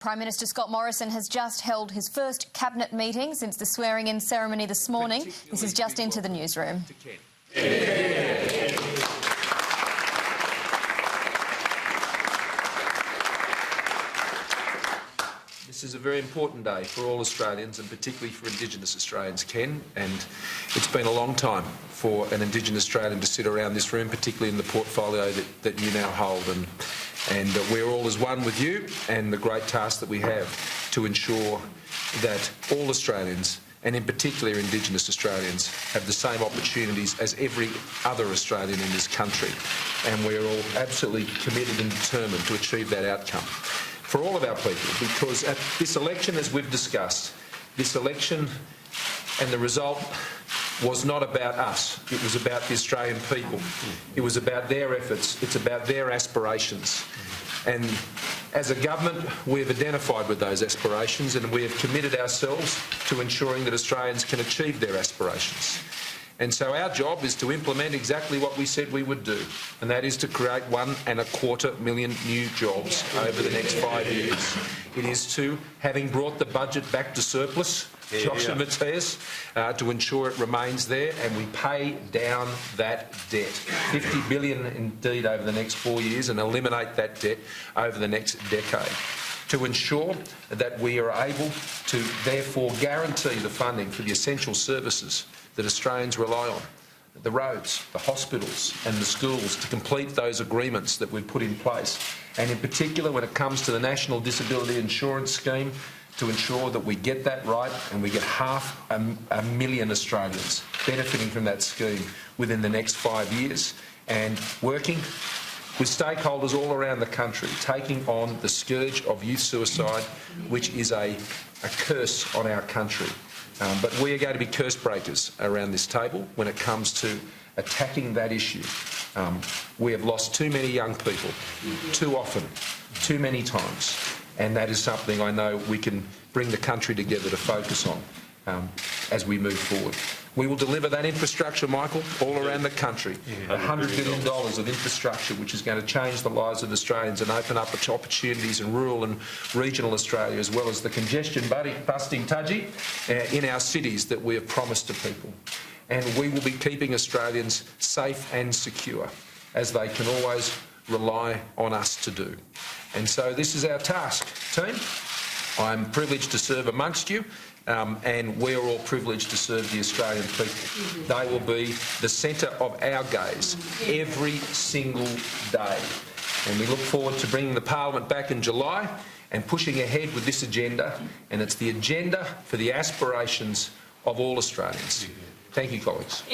Prime Minister Scott Morrison has just held his first cabinet meeting since the swearing-in ceremony this morning. This is just into the newsroom. This is a very important day for all Australians and particularly for Indigenous Australians, Ken, and it's been a long time for an Indigenous Australian to sit around this room, particularly in the portfolio that you now hold. And we're all as one with you and the great task that we have to ensure that all Australians, and in particular Indigenous Australians, have the same opportunities as every other Australian in this country. And we're all absolutely committed and determined to achieve that outcome for all of our people, because at this election, as we've discussed, this election and the result was not about us. It was about the Australian people. It was about their efforts. It's about their aspirations. And as a government, we have identified with those aspirations and we have committed ourselves to ensuring that Australians can achieve their aspirations. And so our job is to implement exactly what we said we would do, and that is to create 1.25 million new jobs over the next 5 years. It is to, having brought the budget back to surplus, Josh and Matthias, to ensure it remains there and we pay down that debt. $50 billion indeed over the next 4 years, and eliminate that debt over the next decade. To ensure that we are able to therefore guarantee the funding for the essential services that Australians rely on, the roads, the hospitals and the schools, to complete those agreements that we've put in place. And in particular, when it comes to the National Disability Insurance Scheme, to ensure that we get that right and we get 500,000 Australians benefiting from that scheme within the next 5 years, and working with stakeholders all around the country, taking on the scourge of youth suicide, which is a curse on our country. But we are going to be curse breakers around this table when it comes to attacking that issue. We have lost too many young people, too often, too many times, and that is something I know we can bring the country together to focus on as we move forward. We will deliver that infrastructure, Michael, all around the country. $100 billion of infrastructure which is going to change the lives of Australians and open up opportunities in rural and regional Australia, as well as the congestion-busting tudgy in our cities that we have promised to people. And we will be keeping Australians safe and secure, as they can always rely on us to do. And so this is our task, team. I'm privileged to serve amongst you. And we're all privileged to serve the Australian people. They will be the centre of our gaze every single day. And we look forward to bringing the Parliament back in July and pushing ahead with this agenda. And it's the agenda for the aspirations of all Australians. Thank you, colleagues.